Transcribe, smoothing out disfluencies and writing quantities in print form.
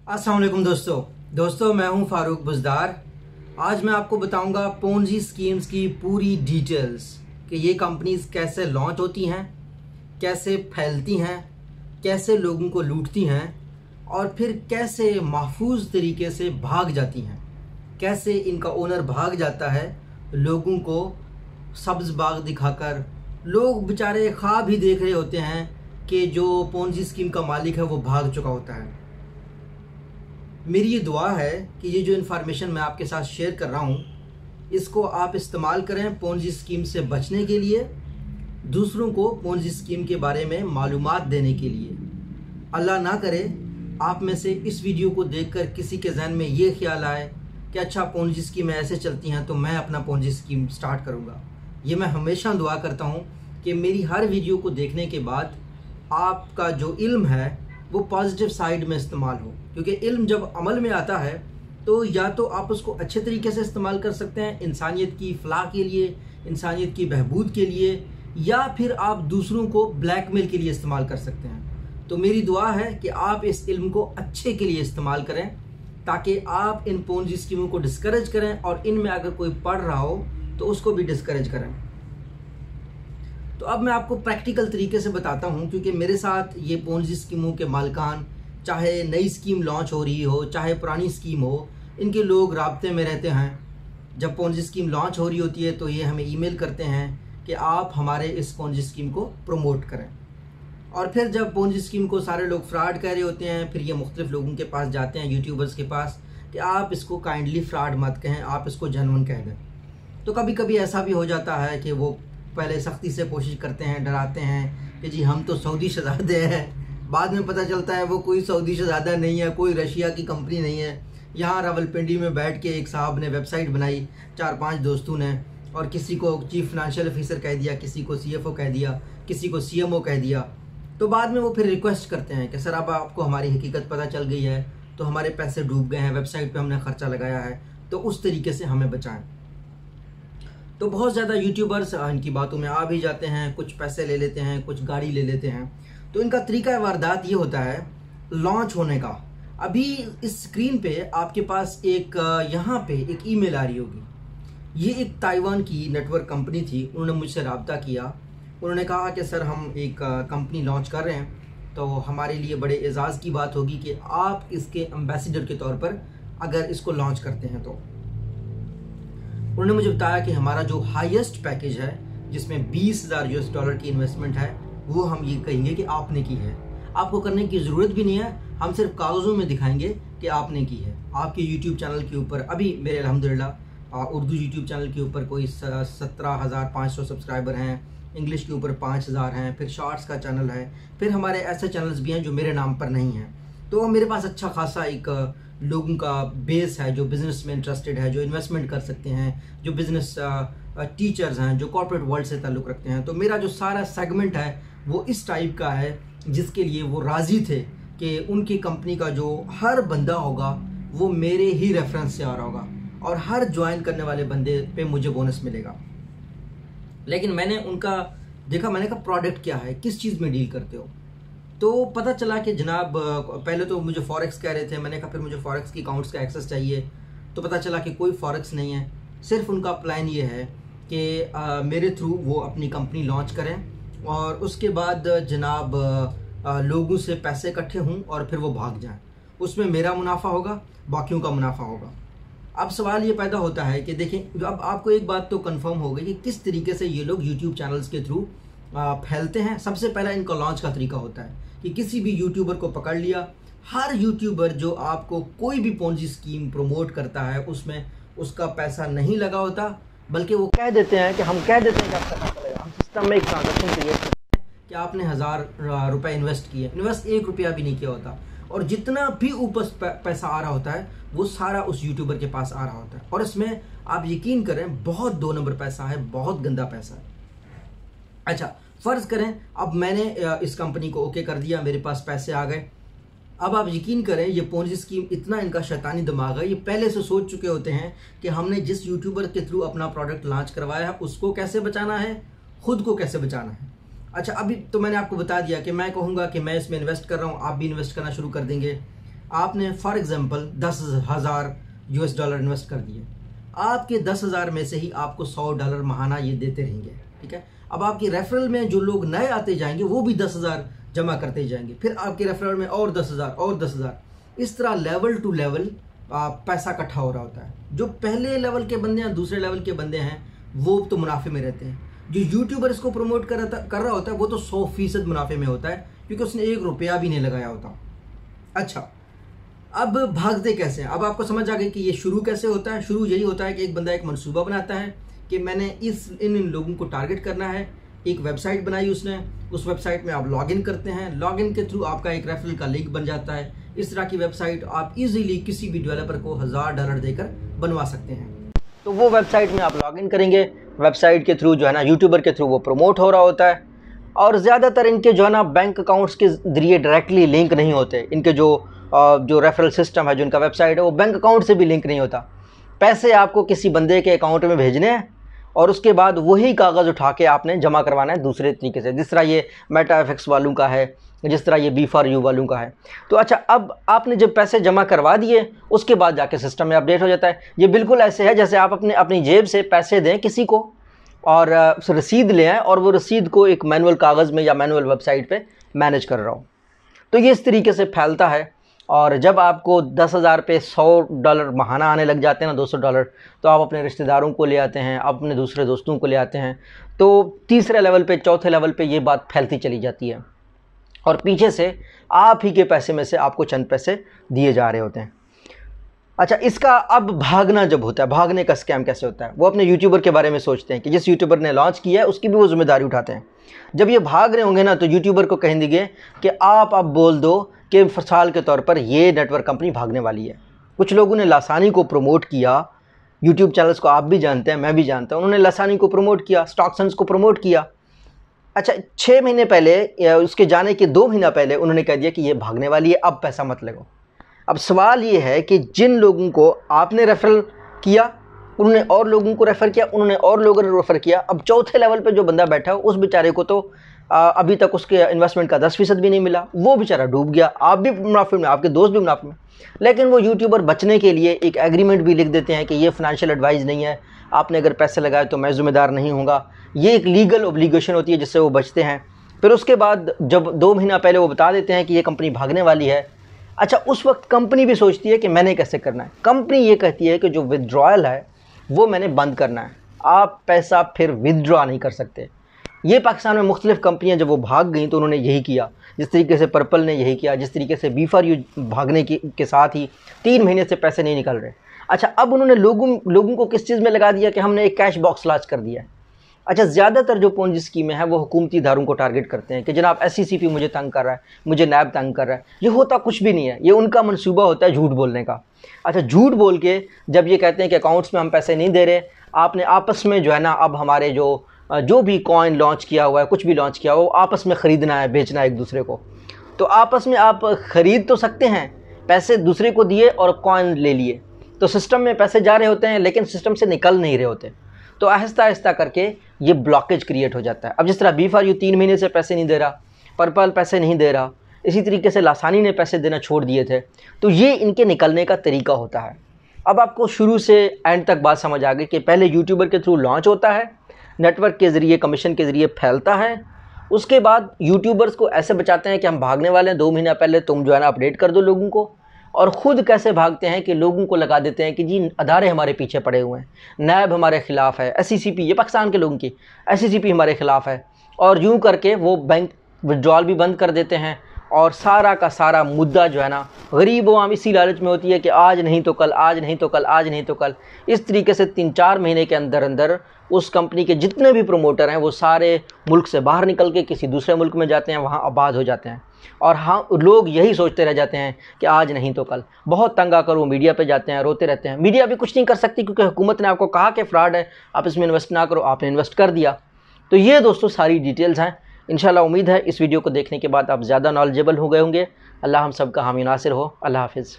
अस्सलाम वालेकुम दोस्तों मैं हूं फारूक बुजदार। आज मैं आपको बताऊंगा पोंजी स्कीम्स की पूरी डिटेल्स कि ये कंपनीज कैसे लॉन्च होती हैं, कैसे फैलती हैं, कैसे लोगों को लूटती हैं और फिर कैसे महफूज तरीके से भाग जाती हैं, कैसे इनका ओनर भाग जाता है लोगों को सब्ज बाग दिखाकर। लोग बेचारे ख्वाब ही देख रहे होते हैं कि जो पोंजी स्कीम का मालिक है वो भाग चुका होता है। मेरी ये दुआ है कि ये जो इन्फॉर्मेशन मैं आपके साथ शेयर कर रहा हूँ इसको आप इस्तेमाल करें पोंजी स्कीम से बचने के लिए, दूसरों को पोंजी स्कीम के बारे में मालूमात देने के लिए। अल्लाह ना करे आप में से इस वीडियो को देखकर किसी के जहन में ये ख्याल आए कि अच्छा पोंजी स्कीम ऐसे चलती हैं तो मैं अपना पोंजी स्कीम स्टार्ट करूँगा। ये मैं हमेशा दुआ करता हूँ कि मेरी हर वीडियो को देखने के बाद आपका जो इल्म है वो पॉजिटिव साइड में इस्तेमाल हो, क्योंकि इल्म जब अमल में आता है तो या तो आप उसको अच्छे तरीके से इस्तेमाल कर सकते हैं इंसानियत की फलाह के लिए, इंसानियत की बहबूद के लिए, या फिर आप दूसरों को ब्लैकमेल के लिए इस्तेमाल कर सकते हैं। तो मेरी दुआ है कि आप इस इल्म को अच्छे के लिए इस्तेमाल करें ताकि आप इन पोंजी स्कीमों को डिस्करेज करें और इनमें अगर कोई पढ़ रहा हो तो उसको भी डिस्करेज करें। तो अब मैं आपको प्रैक्टिकल तरीके से बताता हूं, क्योंकि मेरे साथ ये पोंजी स्कीमों के मालिकान, चाहे नई स्कीम लॉन्च हो रही हो चाहे पुरानी स्कीम हो, इनके लोग राब्ते में रहते हैं। जब पोंजी स्कीम लॉन्च हो रही होती है तो ये हमें ईमेल करते हैं कि आप हमारे इस पोंजी स्कीम को प्रमोट करें। और फिर जब पोंजी स्कीम को सारे लोग फ्रॉड कह रहे होते हैं, फिर ये मुख्तलिफ लोगों के पास जाते हैं, यूट्यूबर्स के पास, कि आप इसको काइंडली फ्रॉड मत कहें, आप इसको जेन्युइन कह दें। तो कभी कभी ऐसा भी हो जाता है कि वो पहले सख्ती से कोशिश करते हैं, डराते हैं कि जी हम तो सऊदी शहजादे हैं। बाद में पता चलता है वो कोई सऊदी शहजादा नहीं है, कोई रशिया की कंपनी नहीं है। यहाँ रावलपिंडी में बैठ के एक साहब ने वेबसाइट बनाई, 4-5 दोस्तों ने, और किसी को चीफ फाइनेंशियल ऑफिसर कह दिया, किसी को CFO कह दिया, किसी को CMO कह दिया। तो बाद में वो फिर रिक्वेस्ट करते हैं कि सर अब आपको हमारी हकीकत पता चल गई है, तो हमारे पैसे डूब गए हैं, वेबसाइट पर हमने खर्चा लगाया है, तो उस तरीके से हमें बचाएं। तो बहुत ज़्यादा यूट्यूबर्स इनकी बातों में आ भी जाते हैं, कुछ पैसे ले लेते हैं, कुछ गाड़ी ले लेते हैं। तो इनका तरीका वारदात ये होता है लॉन्च होने का। अभी इस स्क्रीन पे आपके पास एक यहाँ पे एक ईमेल आ रही होगी। ये एक ताइवान की नेटवर्क कंपनी थी, उन्होंने मुझसे रब्ता किया। उन्होंने कहा कि सर हम एक कंपनी लॉन्च कर रहे हैं, तो हमारे लिए बड़े एजाज़ की बात होगी कि आप इसके एम्बेसडर के तौर पर अगर इसको लॉन्च करते हैं। तो उन्होंने मुझे बताया कि हमारा जो हाईएस्ट पैकेज है जिसमें $20,000 की इन्वेस्टमेंट है, वो हम ये कहेंगे कि आपने की है। आपको करने की ज़रूरत भी नहीं है, हम सिर्फ कागज़ों में दिखाएंगे कि आपने की है। आपके YouTube चैनल के ऊपर अभी मेरे अल्हम्दुलिल्लाह उर्दू YouTube चैनल के ऊपर कोई 17,500 सब्सक्राइबर हैं, इंग्लिश के ऊपर 5,000 हैं, फिर शॉर्ट्स का चैनल है, फिर हमारे ऐसे चैनल्स भी हैं जो मेरे नाम पर नहीं हैं। तो मेरे पास अच्छा खासा एक लोगों का बेस है जो बिज़नेस में इंटरेस्टेड है, जो इन्वेस्टमेंट कर सकते हैं, जो बिज़नेस टीचर्स हैं, जो कॉर्पोरेट वर्ल्ड से ताल्लुक़ रखते हैं। तो मेरा जो सारा सेगमेंट है वो इस टाइप का है जिसके लिए वो राज़ी थे कि उनकी कंपनी का जो हर बंदा होगा वो मेरे ही रेफरेंस से आ रहा होगा और हर ज्वाइन करने वाले बंदे पे मुझे बोनस मिलेगा। लेकिन मैंने उनका देखा, मैंने कहा प्रोडक्ट क्या है, किस चीज़ में डील करते हो। तो पता चला कि जनाब पहले तो मुझे फॉरेक्स कह रहे थे, मैंने कहा फिर मुझे फॉरेक्स की अकाउंट्स का एक्सेस चाहिए। तो पता चला कि कोई फॉरेक्स नहीं है, सिर्फ उनका प्लान ये है कि मेरे थ्रू वो अपनी कंपनी लॉन्च करें और उसके बाद जनाब लोगों से पैसे इकट्ठे हों और फिर वो भाग जाएं। उसमें मेरा मुनाफा होगा, बाकियों का मुनाफा होगा। अब सवाल ये पैदा होता है कि देखें, अब आपको एक बात तो कंफर्म हो गई कि किस तरीके से ये लोग यूट्यूब चैनल्स के थ्रू फैलते हैं। सबसे पहला इनका लॉन्च का तरीका होता है कि किसी भी यूट्यूबर को पकड़ लिया। हर यूट्यूबर जो आपको कोई भी पोंजी स्कीम प्रमोट करता है उसमें उसका पैसा नहीं लगा होता, बल्कि वो कह देते हैं कि हम कह देते हैं कि आपका पैसा लगा। हम सिस्टम में एक ट्रांजेक्शन क्रिएट करते हैं कि आपने 1,000 रुपये इन्वेस्ट किए, इन्वेस्ट 1 रुपया भी नहीं किया होता, और जितना भी ऊपर पैसा आ रहा होता है वो सारा उस यूट्यूबर के पास आ रहा होता है। और इसमें आप यकीन करें बहुत 2 नंबर पैसा है, बहुत गंदा पैसा है। अच्छा, फ़र्ज़ करें अब मैंने इस कंपनी को ओके कर दिया, मेरे पास पैसे आ गए। अब आप यकीन करें ये पोंजी स्कीम, इतना इनका शैतानी दिमाग है, ये पहले से सोच चुके होते हैं कि हमने जिस यूट्यूबर के थ्रू अपना प्रोडक्ट लॉन्च करवाया है उसको कैसे बचाना है, खुद को कैसे बचाना है। अच्छा, अभी तो मैंने आपको बता दिया कि मैं कहूँगा कि मैं इसमें इन्वेस्ट कर रहा हूँ, आप भी इन्वेस्ट करना शुरू कर देंगे। आपने फॉर एग्जांपल $10,000 इन्वेस्ट कर दिए, आपके 10,000 में से ही आपको $100 महाना ये देते रहेंगे, ठीक है। अब आपकी रेफरल में जो लोग नए आते जाएंगे वो भी 10,000 जमा करते जाएंगे, फिर आपके रेफरल में और 10,000 और 10,000, इस तरह लेवल टू लेवल पैसा इकट्ठा हो रहा होता है। जो पहले लेवल के बंदे हैं, दूसरे लेवल के बंदे हैं, वो तो मुनाफे में रहते हैं। जो यूट्यूबर इसको प्रमोट कर रहा होता है वो तो 100% मुनाफे में होता है, क्योंकि उसने ₹1 भी नहीं लगाया होता। अच्छा, अब भागते कैसे हैं? अब आपको समझ आ गई कि ये शुरू कैसे होता है। शुरू यही होता है कि एक बंदा एक मंसूबा बनाता है कि मैंने इन लोगों को टारगेट करना है। एक वेबसाइट बनाई उसने, उस वेबसाइट में आप लॉगिन करते हैं, लॉगिन के थ्रू आपका एक रेफरल का लिंक बन जाता है। इस तरह की वेबसाइट आप इजीली किसी भी डेवलपर को $1,000 देकर बनवा सकते हैं। तो वो वेबसाइट में आप लॉगिन करेंगे, वेबसाइट के थ्रू जो है ना, यूट्यूबर के थ्रू वो प्रमोट हो रहा होता है। और ज़्यादातर इनके जो है ना बैंक अकाउंट्स के जरिए डायरेक्टली लिंक नहीं होते। इनके जो रेफरल सिस्टम है, जो इनका वेबसाइट है, वो बैंक अकाउंट से भी लिंक नहीं होता। पैसे आपको किसी बंदे के अकाउंट में भेजने हैं और उसके बाद वही कागज़ उठा के आपने जमा करवाना है दूसरे तरीके से, जिस तरह ये मेटा एफएक्स वालों का है, जिस तरह ये B4U वालों का है। तो अच्छा, अब आपने जब पैसे जमा करवा दिए उसके बाद जाके सिस्टम में अपडेट हो जाता है। ये बिल्कुल ऐसे है जैसे आप अपनी जेब से पैसे दें किसी को और रसीद ले आएँ और वो रसीद को एक मैनुअल कागज़ में या मैनुअल वेबसाइट पे मैनेज कर रहा हो। तो ये इस तरीके से फैलता है। और जब आपको 10,000 पे $100 महाना आने लग जाते हैं ना, $200, तो आप अपने रिश्तेदारों को ले आते हैं, अपने दूसरे दोस्तों को ले आते हैं। तो तीसरे लेवल पे, चौथे लेवल पे ये बात फैलती चली जाती है और पीछे से आप ही के पैसे में से आपको चंद पैसे दिए जा रहे होते हैं। अच्छा, इसका अब भागना जब होता है, भागने का स्कैम कैसे होता है? वो अपने यूट्यूबर के बारे में सोचते हैं कि जिस यूट्यूबर ने लॉन्च किया है उसकी भी वो जिम्मेदारी उठाते हैं। जब ये भाग रहे होंगे ना, तो यूट्यूबर को कह देंगे कि आप अब बोल दो कि मिसाल के तौर पर ये नेटवर्क कंपनी भागने वाली है। कुछ लोगों ने लासानी को प्रमोट किया, यूट्यूब चैनल्स को आप भी जानते हैं, मैं भी जानता हूँ, उन्होंने लासानी को प्रमोट किया, स्टॉक्सन्स को प्रमोट किया। अच्छा, 6 महीने पहले या उसके जाने के 2 महीना पहले उन्होंने कह दिया कि ये भागने वाली है, अब पैसा मत लगाओ। अब सवाल ये है कि जिन लोगों को आपने रेफरल किया, उन्होंने और लोगों को रेफ़र किया, उन्होंने और लोगों ने रेफ़र किया। अब चौथे लेवल पे जो बंदा बैठा है उस बेचारे को तो अभी तक उसके इन्वेस्टमेंट का 10% भी नहीं मिला, वो बेचारा डूब गया। आप भी मुनाफे में, आपके दोस्त भी मुनाफे में। लेकिन वो यूट्यूबर बचने के लिए एक एग्रीमेंट भी लिख देते हैं कि ये फाइनेंशियल एडवाइस नहीं है, आपने अगर पैसे लगाए तो मैं ज़िम्मेदार नहीं होगा। ये एक लीगल ऑब्लिगेशन होती है जिससे वो बचते हैं। फिर उसके बाद जब 2 महीना पहले वो बता देते हैं कि ये कंपनी भागने वाली है, अच्छा उस वक्त कंपनी भी सोचती है कि मैंने कैसे करना है। कंपनी ये कहती है कि जो विथड्रॉयल है वो मैंने बंद करना है, आप पैसा फिर विथड्रॉ नहीं कर सकते। ये पाकिस्तान में मुख्तलिफ़ कंपनियां जब वो भाग गई तो उन्होंने यही किया, जिस तरीके से पर्पल ने यही किया, जिस तरीके से B4U भागने के साथ ही 3 महीने से पैसे नहीं निकल रहे। अच्छा, अब उन्होंने लोगों को किस चीज़ में लगा दिया कि हमने एक कैश बॉक्स लॉन्च कर दिया है। अच्छा, ज़्यादातर जो पोंजी स्कीमें हैं वो हुकूमती इदारों को टारगेट करते हैं कि जनाब SCCP मुझे तंग कर रहा है, मुझे नैब तंग कर रहा है। ये होता कुछ भी नहीं है, ये उनका मंसूबा होता है झूठ बोलने का। अच्छा, झूठ बोल के जब ये कहते हैं कि अकाउंट्स में हम पैसे नहीं दे रहे, आपने आपस में जो है ना, अब हमारे जो भी कॉइन लॉन्च किया हुआ है, कुछ भी लॉन्च किया हो, आपस में ख़रीदना है, बेचना है एक दूसरे को। तो आपस में आप ख़रीद तो सकते हैं, पैसे दूसरे को दिए और कॉइन ले लिए, तो सिस्टम में पैसे जा रहे होते हैं लेकिन सिस्टम से निकल नहीं रहे होते। तो आहिस्ता आहिस्ता करके ये ब्लॉकेज क्रिएट हो जाता है। अब जिस तरह B4U 3 महीने से पैसे नहीं दे रहा, पर्पल पैसे नहीं दे रहा, इसी तरीके से लासानी ने पैसे देना छोड़ दिए थे। तो ये इनके निकलने का तरीका होता है। अब आपको शुरू से एंड तक बात समझ आ गई कि पहले यूट्यूबर के थ्रू लॉन्च होता है, नेटवर्क के ज़रिए, कमीशन के ज़रिए फैलता है। उसके बाद यूट्यूबर्स को ऐसे बचाते हैं कि हम भागने वाले हैं, 2 महीना पहले तुम जो है ना अपडेट कर दो लोगों को। और ख़ुद कैसे भागते हैं कि लोगों को लगा देते हैं कि जी अदारे हमारे पीछे पड़े हुए हैं, नैब हमारे ख़िलाफ़ है, SCCP, ये पाकिस्तान के लोगों की SCCP हमारे ख़िलाफ़ है, और यूँ करके वो बैंक विड्रॉल भी बंद कर देते हैं। और सारा का सारा मुद्दा जो है ना, गरीब आवाम इसी लालच में होती है कि आज नहीं तो कल, आज नहीं तो कल, आज नहीं तो कल। इस तरीके से 3-4 महीने के अंदर अंदर उस कंपनी के जितने भी प्रमोटर हैं वो सारे मुल्क से बाहर निकल के किसी दूसरे मुल्क में जाते हैं, वहाँ आबाद हो जाते हैं। और हाँ, लोग यही सोचते रह जाते हैं कि आज नहीं तो कल। बहुत तंग आकर वो मीडिया पे जाते हैं, रोते रहते हैं। मीडिया भी कुछ नहीं कर सकती क्योंकि हुकूमत ने आपको कहा कि फ़्रॉड है, आप इसमें इन्वेस्ट ना करो, आपने इन्वेस्ट कर दिया। तो ये दोस्तों सारी डिटेल्स हैं। इंशाल्लाह उम्मीद है इस वीडियो को देखने के बाद आप ज़्यादा नॉलेजेबल हो गए होंगे। अल्लाह हम सब का हामी नासिर हो। अल्लाह हाफिज़।